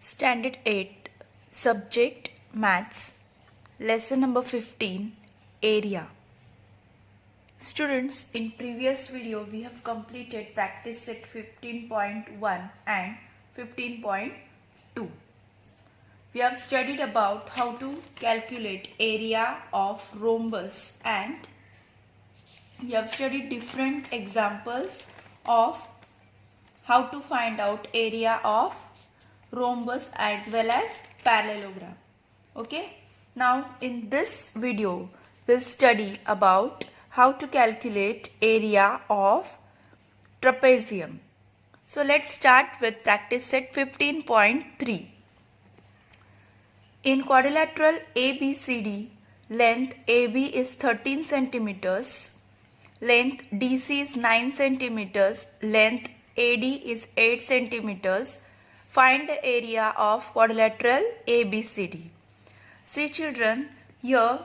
Standard 8, Subject Maths, Lesson number 15, Area. Students, in previous video we have completed practice set 15.1 and 15.2. We have studied about how to calculate area of rhombus and we have studied different examples of how to find out area of rhombus as well as parallelogram. Okay, now in this video we'll study about how to calculate area of trapezium. So let's start with practice set 15.3. In quadrilateral ABCD, length AB is 13 centimeters, length DC is 9 centimeters, length AD is 8 centimeters. Find the area of quadrilateral ABCD. See children, here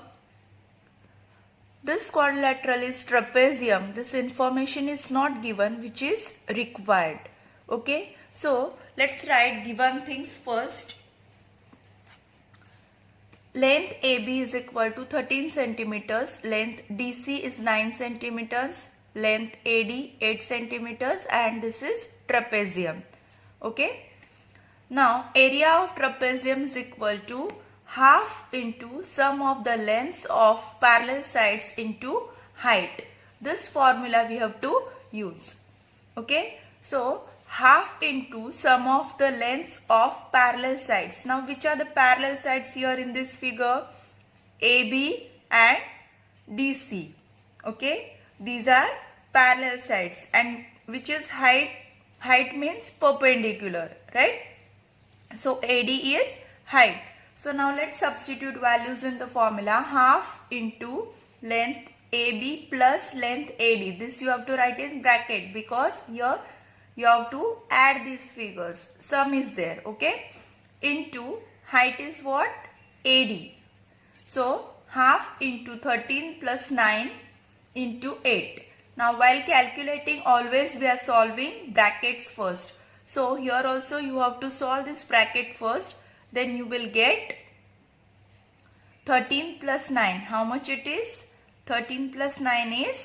this quadrilateral is trapezium. This information is not given, which is required. Okay, so let's write given things first. Length AB is equal to 13 centimeters, length DC is 9 centimeters, length AD 8 centimeters, and this is trapezium. Okay. Now, area of trapezium is equal to half into sum of the lengths of parallel sides into height. This formula we have to use. Okay. So, half into sum of the lengths of parallel sides. Now, which are the parallel sides here in this figure? AB and DC. Okay. These are parallel sides. And which is height? Height means perpendicular, right? So, AD is height. So, now let's substitute values in the formula. Half into length AB plus length AD. This you have to write in bracket because here you have to add these figures. Sum is there, okay? Into height is what? AD. So, half into 13 plus 9 into 8. Now, while calculating, always we are solving brackets first. So, here also you have to solve this bracket first. Then you will get 13 plus 9. How much it is? 13 plus 9 is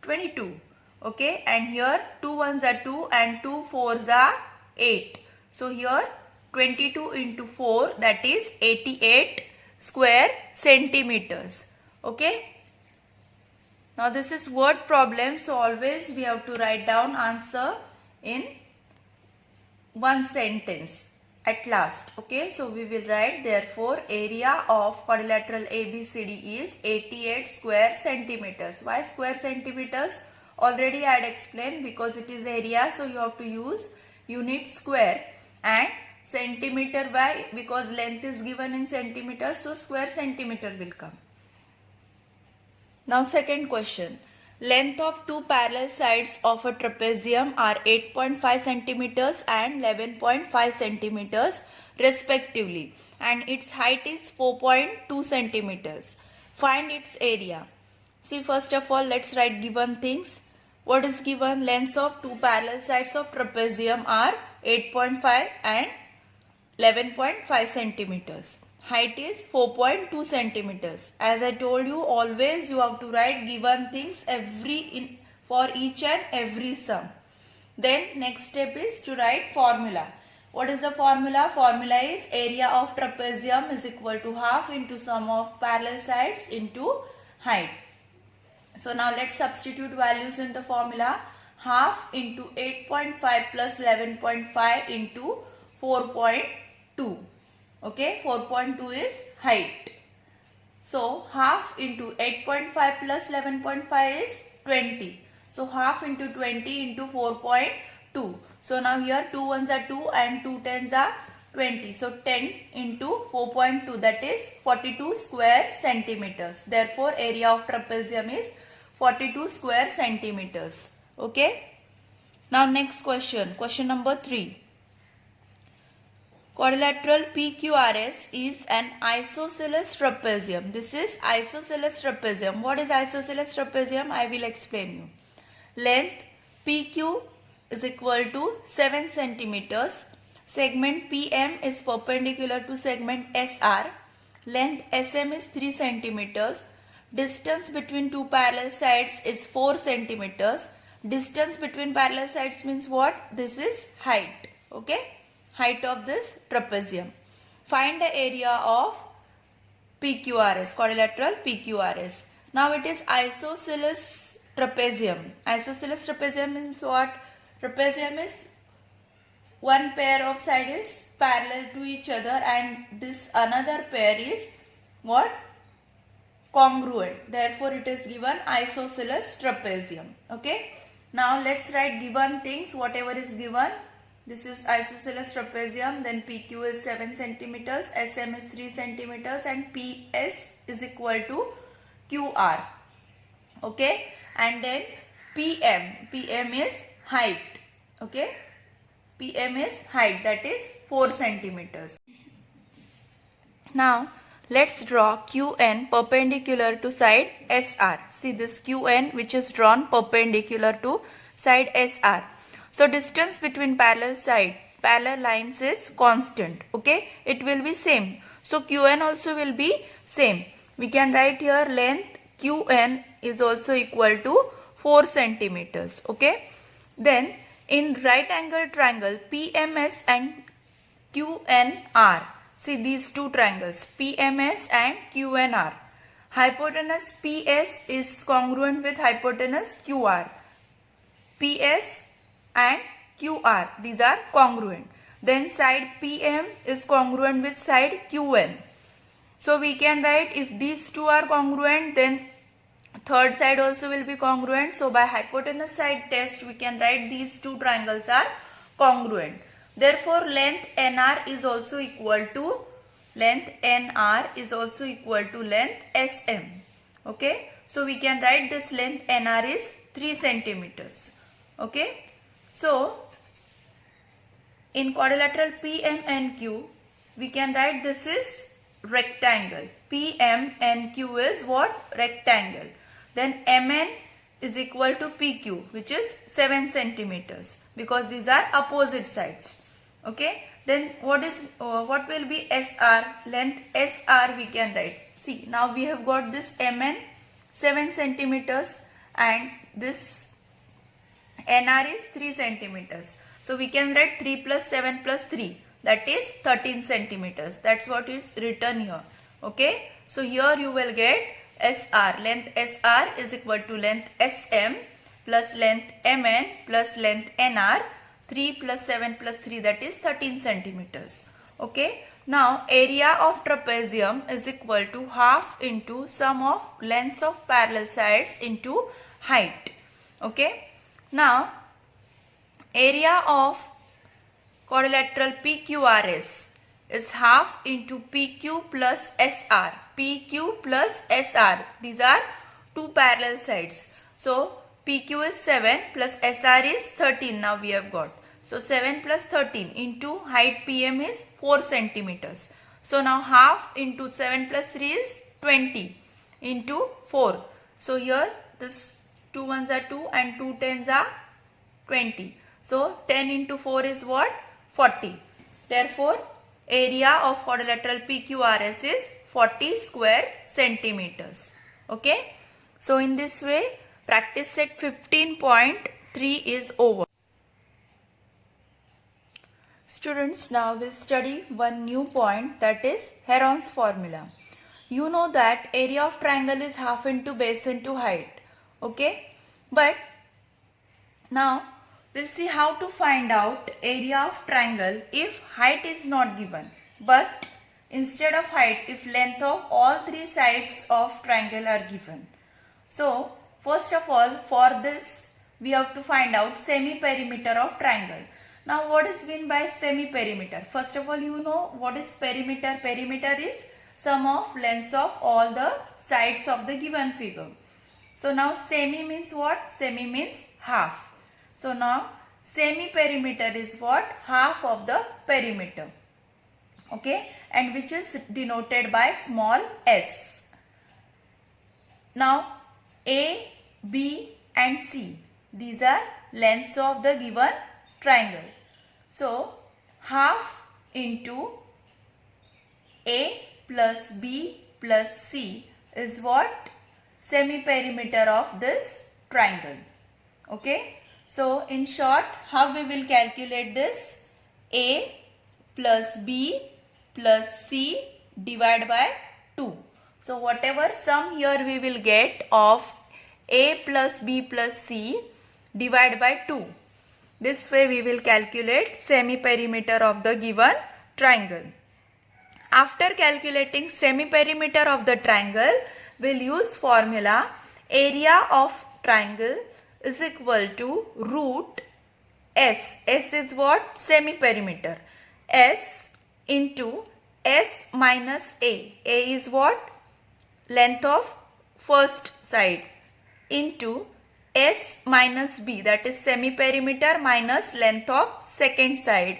22. Okay, and here 2 ones are 2 and 2 fours are 8. So, here 22 into 4, that is 88 square centimeters. Okay. Now, this is word problem. So, always we have to write down answer in one sentence at last. Okay, so we will write therefore area of quadrilateral ABCD is 88 square centimeters. Why square centimeters? Already I had explained, because it is area, so you have to use unit square, and centimeter. Why? Because length is given in centimeters, so square centimeter will come. Now second question. Length of two parallel sides of a trapezium are 8.5 centimeters and 11.5 centimeters respectively, and its height is 4.2 centimeters. Find its area. See, first of all, let's write given things. What is given? Lengths of two parallel sides of trapezium are 8.5 and 11.5 centimeters. Height is 4.2 centimeters. As I told you, always you have to write given things for each and every sum. Then next step is to write formula. What is the formula? Formula is area of trapezium is equal to half into sum of parallel sides into height. So now let's substitute values in the formula. Half into 8.5 plus 11.5 into 4.2. Okay, 4.2 is height. So half into 8.5 plus 11.5 is 20. So half into 20 into 4.2. So now here 2 ones are 2 and 2 tens are 20. So 10 into 4.2, that is 42 square centimeters. Therefore area of trapezium is 42 square centimeters. Okay. Now next question. Question number 3. Quadrilateral PQRS is an isosceles trapezium. This is isosceles trapezium. What is isosceles trapezium? I will explain you. Length PQ is equal to 7 centimeters. Segment PM is perpendicular to segment SR. Length SM is 3 centimeters. Distance between two parallel sides is 4 centimeters. Distance between parallel sides means what? This is height. Okay? Height of this trapezium. Find the area of PQRS, quadrilateral PQRS. Now it is isosceles trapezium. Isosceles trapezium means what? Trapezium is one pair of side is parallel to each other and this another pair is what? Congruent. Therefore it is given isosceles trapezium. Okay. Now let's write given things, whatever is given. This is isosceles trapezium, then PQ is 7 centimeters, SM is 3 centimeters and PS is equal to QR. Okay. And then PM is height. Okay. PM is height, that is 4 centimeters. Now let's draw QN perpendicular to side SR. See this QN which is drawn perpendicular to side SR. So distance between parallel lines is constant. Okay, it will be same. So QN also will be same. We can write here length QN is also equal to 4 centimeters. Okay, then in right angle triangle PMS and QNR. See these two triangles PMS and QNR. Hypotenuse PS is congruent with hypotenuse QR. PS and QR, these are congruent. Then side PM is congruent with side QN. So we can write if these two are congruent, then third side also will be congruent. So by hypotenuse side test we can write these two triangles are congruent. Therefore length NR is also equal to length SM. Okay. So we can write this length NR is 3 centimeters. Okay. So in quadrilateral PMNQ we can write this is rectangle. PMNQ is what? Rectangle. Then MN is equal to PQ which is 7 centimeters because these are opposite sides. Okay. Then what will be SR? Length SR we can write. See now we have got this MN 7 centimeters and this NR is 3 centimeters. So we can write 3 plus 7 plus 3, that is 13 centimeters. That's what is written here. Okay. So here you will get SR. Length SR is equal to length SM plus length MN plus length NR. 3 plus 7 plus 3, that is 13 centimeters. Okay. Now area of trapezium is equal to half into sum of lengths of parallel sides into height. Okay. Now area of quadrilateral PQRS is half into PQ plus SR. PQ plus SR, these are two parallel sides. So PQ is 7 plus SR is 13 now we have got. So 7 plus 13 into height PM is 4 centimeters. So now half into 7 plus 3 is 20 into 4. So here this 2 ones are 2 and 2 tens are 20. So 10 into 4 is what? 40. Therefore area of quadrilateral PQRS is 40 square centimeters. Okay. So in this way practice set 15.3 is over. Students, now we'll study one new point, that is Heron's formula. You know that area of triangle is half into base into height. Okay. But now we'll see how to find out area of triangle if height is not given. But instead of height, if length of all three sides of triangle are given. So first of all, for this we have to find out semi-perimeter of triangle. Now what is meant by semi-perimeter? First of all, you know what is perimeter. Perimeter is sum of lengths of all the sides of the given figure. So now semi means what? Semi means half. So now semi-perimeter is what? Half of the perimeter. Okay, and which is denoted by small s. Now A, B and C, these are lengths of the given triangle. So half into A plus B plus C is what? Semi-perimeter of this triangle. Okay. So in short, how we will calculate this? A plus B plus C divided by 2. So whatever sum here we will get of A plus B plus C divided by 2. This way we will calculate semi-perimeter of the given triangle. After calculating semi-perimeter of the triangle, we'll use formula area of triangle is equal to root S. S is what? Semi-perimeter. S into S minus A. A is what? Length of first side into S minus B, that is semi-perimeter minus length of second side,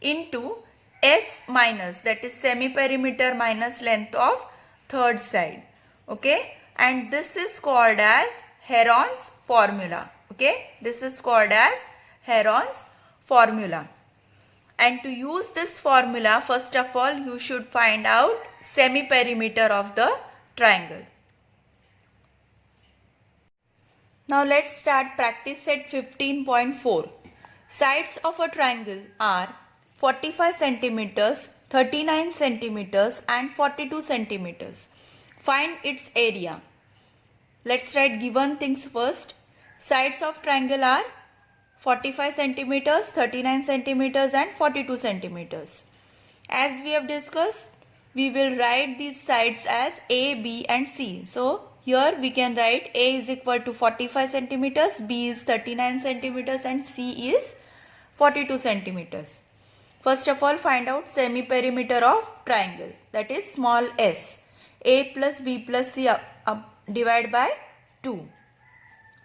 into S minus, that is semi-perimeter minus length of third side. Okay, and this is called as Heron's formula. Okay, this is called as Heron's formula. And to use this formula, first of all, you should find out semi-perimeter of the triangle. Now let's start practice set 15.4. Sides of a triangle are 45 centimeters, 39 centimeters and 42 centimeters. Find its area. Let's write given things first. Sides of triangle are 45 centimeters, 39 centimeters and 42 centimeters. As we have discussed, we will write these sides as A, B and C. So here we can write A is equal to 45 centimeters, B is 39 centimeters and C is 42 centimeters. First of all, find out semi-perimeter of triangle, that is small s. A plus B plus C divide by 2.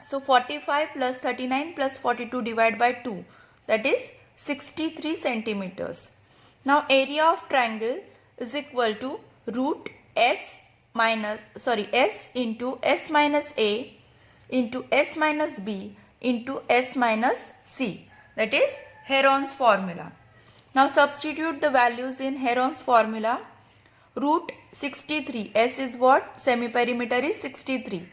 So 45 plus 39 plus 42 divided by 2, that is 63 centimeters. Now area of triangle is equal to root S into S minus A into S minus B into S minus C, that is Heron's formula. Now substitute the values in Heron's formula. Root 63, S is what? Semi-perimeter is 63,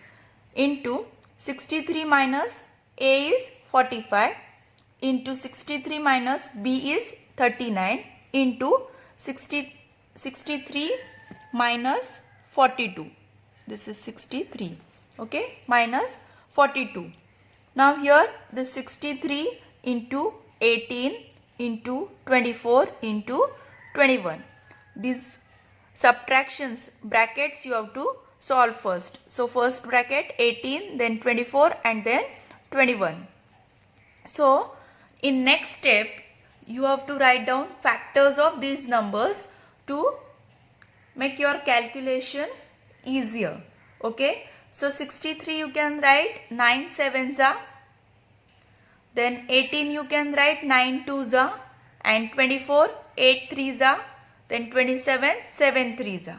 into 63 minus A is 45 into 63 minus B is 39 into 63 minus 42. This is 63. Okay, minus 42. Now here the 63 into 18 into 24 into 21. These subtractions brackets you have to solve first. So first bracket 18, then 24 and then 21. So in next step you have to write down factors of these numbers to make your calculation easier. Okay, so 63 you can write 9 sevens are, then 18 you can write 9 twos are, and 24 8 threes are, then 27 7 threes are.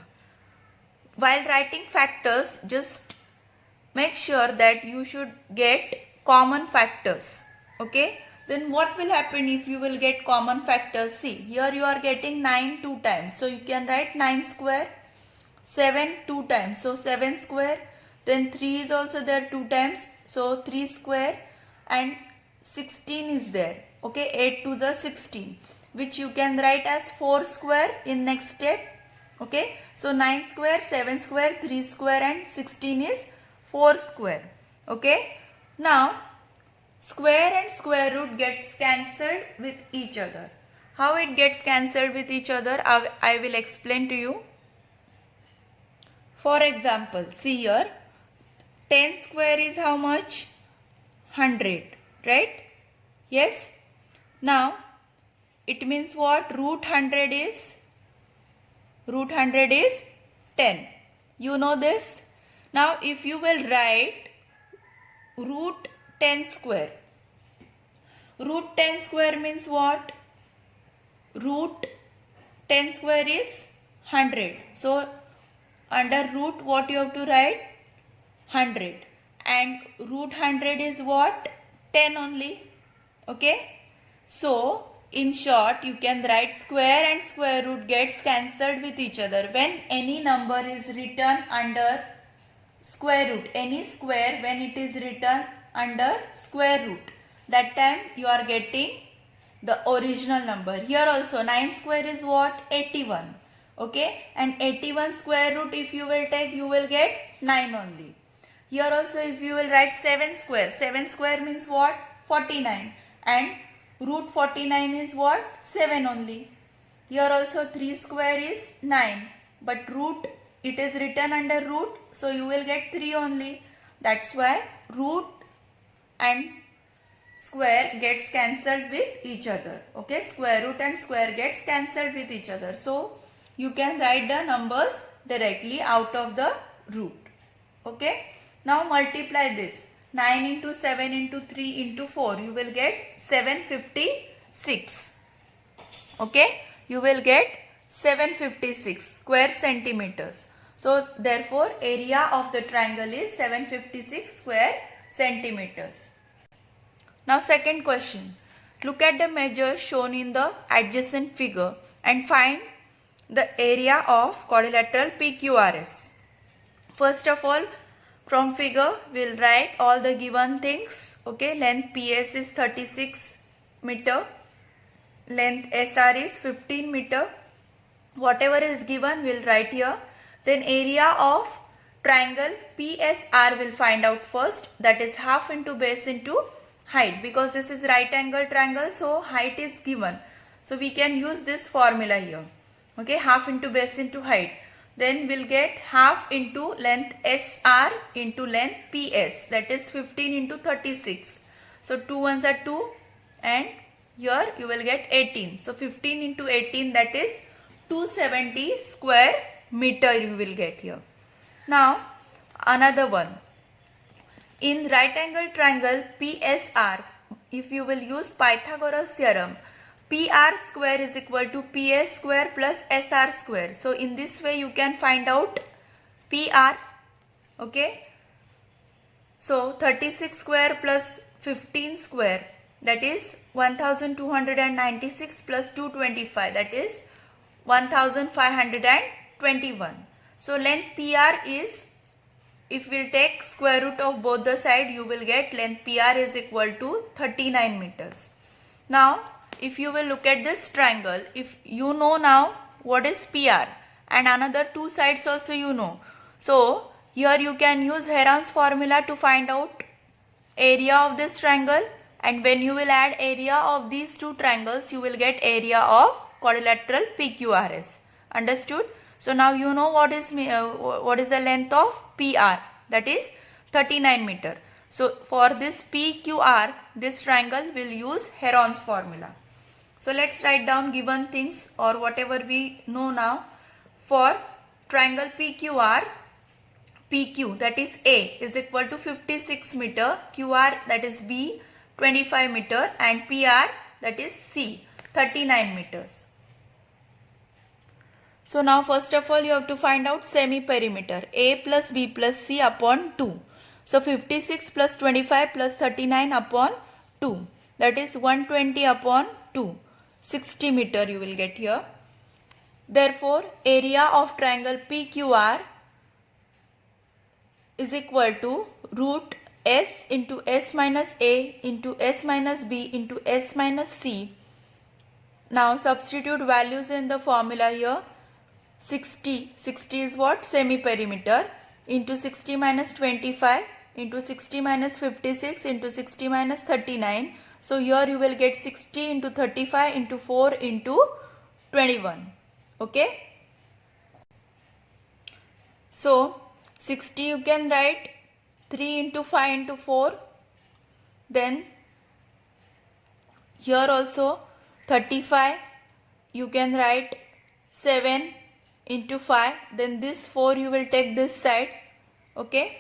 While writing factors, just make sure that you should get common factors. Okay, then what will happen if you will get common factors? See, here you are getting 9 2 times, so you can write 9 square, 7 2 times, so 7 square, then 3 is also there 2 times, so 3 square, and 16 is there. Okay, 8 2s are 16, which you can write as 4 square in next step. Okay, so 9 square, 7 square, 3 square and 16 is 4 square. Okay, now square and square root gets cancelled with each other. How it gets cancelled with each other, I will explain to you. For example, see here, 10 square is how much? 100, right? Yes. Now it means what? Root 100 is 10. You know this. Now if you will write root 10 square. Root 10 square means what? Root 10 square is 100. So under root what you have to write? 100. And root 100 is what? 10 only. Okay. So in short, you can write square and square root gets cancelled with each other. When any number is written under square root, any square when it is written under square root, that time you are getting the original number. Here also 9 square is what? 81. Okay, and 81 square root if you will take, you will get 9 only. Here also if you will write 7 square means what? 49, and root 49 is what? 7 only. Here also 3 square is 9, but root, it is written under root, so you will get 3 only. That's why root and square gets cancelled with each other. Okay, square root and square gets cancelled with each other. So you can write the numbers directly out of the root. Okay, now multiply this. 9 into 7 into 3 into 4, you will get 756. Okay, you will get 756 square centimeters. So therefore area of the triangle is 756 square centimeters. Now second question. Look at the measures shown in the adjacent figure and find the area of quadrilateral PQRS. First of all, from figure we will write all the given things. Okay, length PS is 36 meter, length SR is 15 meter. Whatever is given we will write here. Then area of triangle PSR will find out first, that is half into base into height, because this is right angle triangle, so height is given. So we can use this formula here. Okay, half into base into height. Then we'll get half into length SR into length PS, that is 15 into 36. So 2 ones are 2, and here you will get 18. So 15 into 18, that is 270 square meter you will get here. Now another one. In right angle triangle PSR, if you will use Pythagoras theorem, PR square is equal to PS square plus SR square. So in this way you can find out PR. Okay. So 36 square plus 15 square, that is 1296 plus 225, that is 1521. So length PR is, if we will take square root of both the side, you will get length PR is equal to 39 meters. Now if you will look at this triangle, if you know now what is PR and another two sides also you know. So here you can use Heron's formula to find out area of this triangle, and when you will add area of these two triangles, you will get area of quadrilateral PQRS. Understood? So now you know what is the length of PR, that is 39 meter. So for this PQR, this triangle will use Heron's formula. So let's write down given things or whatever we know now. For triangle PQR, PQ, that is A, is equal to 56 meter, QR, that is B, 25 meter, and PR, that is C, 39 meters. So now first of all you have to find out semi-perimeter, A plus B plus C upon 2. So 56 plus 25 plus 39 upon 2, that is 120 upon 2. 60 meter you will get here. Therefore area of triangle PQR is equal to root S into S minus A into S minus B into S minus C. Now substitute values in the formula here. 60 is what? Semi-perimeter, into 60 minus 25 into 60 minus 56 into 60 minus 39. So here you will get 60 into 35 into 4 into 21. Okay. So 60 you can write 3 into 5 into 4. Then here also 35 you can write 7 into 5. Then this 4 you will take this side. Okay.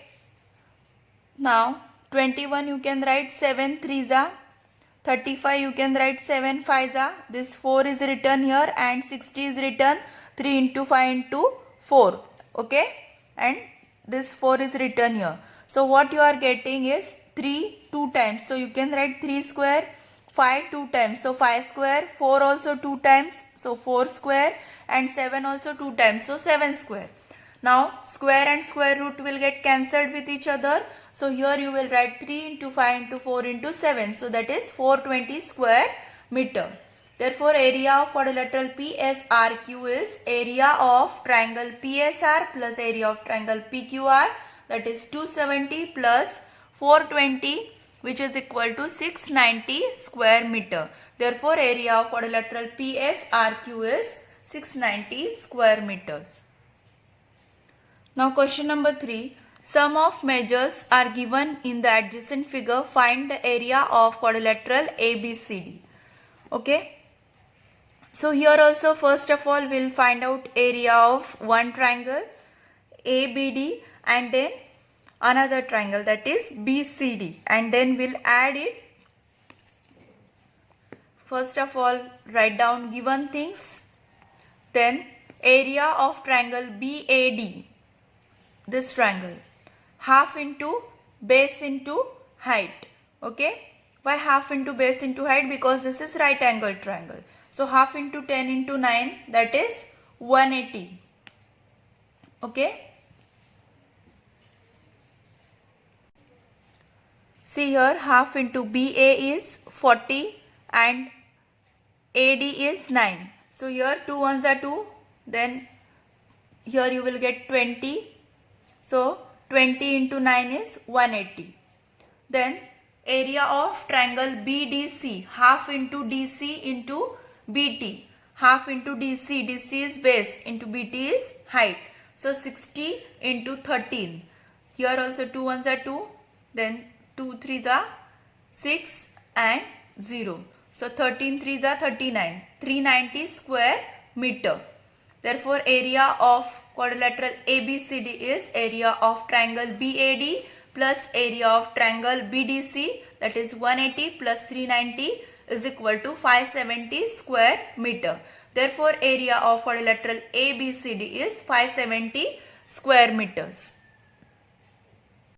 Now 21 you can write 7 3s are. 35 you can write 7 5s are. This 4 is written here and 60 is written 3 into 5 into 4. Okay. And this 4 is written here. So what you are getting is 3 2 times. So you can write 3 square 5 2 times, so 5 square, 4 also 2 times, so 4 square, and 7 also 2 times, so 7 square. Now square and square root will get cancelled with each other, so here you will write 3 into 5 into 4 into 7, so that is 420 square meter. Therefore area of quadrilateral PSRQ is area of triangle PSR plus area of triangle PQR, that is 270 plus 420, which is equal to 690 square meter. Therefore area of quadrilateral PSRQ is 690 square meters. Now question number 3. Sum of measures are given in the adjacent figure. Find the area of quadrilateral ABCD. Okay. So here also first of all we'll find out area of one triangle ABD and then another triangle, that is BCD, and then we'll add it. First of all write down given things. Then area of triangle BAD, this triangle, half into base into height. Okay, why half into base into height? Because this is right angle triangle. So half into 10 into 9, that is 180. Okay. See here, half into BA is 40 and AD is 9. So here 2 ones are 2. Then here you will get 20. So 20 into 9 is 180. Then area of triangle BDC, half into DC into BT, half into DC, DC is base, into BT is height. So 60 into 13. Here also 2 ones are 2. Then 2 3s are 6 and 0. So 13 3s are 39. 390 square meter. Therefore area of quadrilateral ABCD is area of triangle BAD plus area of triangle BDC, that is 180 plus 390 is equal to 570 square meter. Therefore area of quadrilateral ABCD is 570 square meters.